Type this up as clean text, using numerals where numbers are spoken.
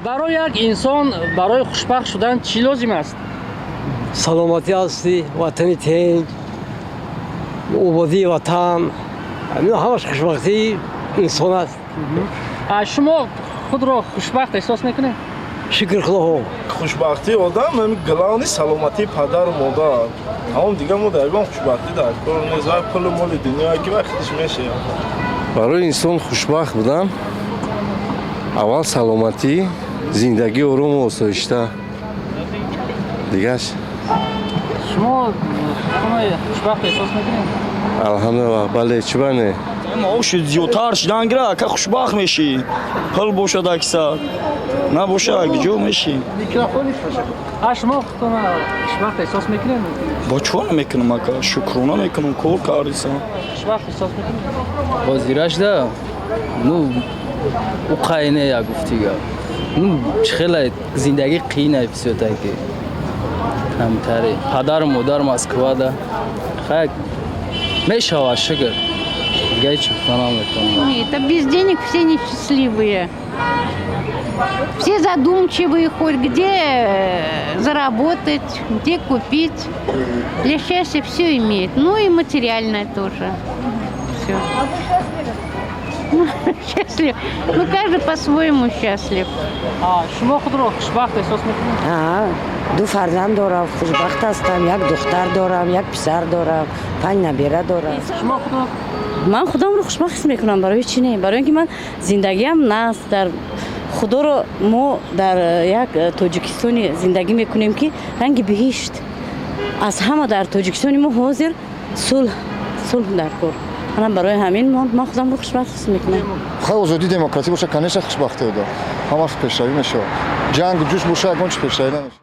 барои як инсон барои хушбахт шудан чӣ лозим аст? саломатӣ ҳасти, ватани тинҷ, ободии ватан, ҳамаш хушбахтии инсон аст. шумо худро хушбахт эҳсос мекунед? Шукр Худоҳо. хушбахтии одам ҳамин галавни саломатии падару модар. Тамом дига мо дар ягон хушбахтӣ дар кор нест. Вай пулу моли дунё ки вақтиш мешаям. барои инсон хушбахт будан аввал саломатӣ, зиндагӣ орому осоишта. Дигаш шумо хушбахт эҳсос мекунед? алҳамдулилла, бале чӣ бане? маоши зиёдтар шидан гира ка хушбахт мешӣ. Пул бошад аксар, набошад акҷо мешӣ. шумо хушбахт эҳсос мекунед? Бо чо намекунам ака? Шукрона мекунам, кор кардисам. хушбахт эҳсос мекунед? бозирашда ну уқайне я гуфтига ну хеле зиндагӣ қиинай всё-таки камтаре падару модар Москвада хай мешава шукр гай чухтана метавонам. Это без денег все несчастливые. Все задумчивые, хоть где заработать, где купить. Для счастья все имеет. Ну и материальное тоже. Все. Счастлив. Ну каждый по-своему счастлив. шумо худро хушбахт эҳсос мекунед? ду фарзанд дорам, хушбахт ҳастам, як духтар дорам, як писар дорам, 5 набира дорам. шумо худро ман худамро хушбахт ҳис мекунам. барои чӣ не? барои ин ки ман зиндагиам нас дар худоро мо дар як тоҷикистони зиндагӣ мекунем ки ранги биҳишт. аз ҳама дар тоҷикистони мо ҳозир сулҳ дар кор. манам барои ҳамин ман худамро хушбахт ҳис мекунам. хай озодӣ демократӣ боша, конечно хушбахти одам ҳамаш пешравӣ мешавад. ҷангу ҷӯш боша ягон чӣ пешравӣ намешавад.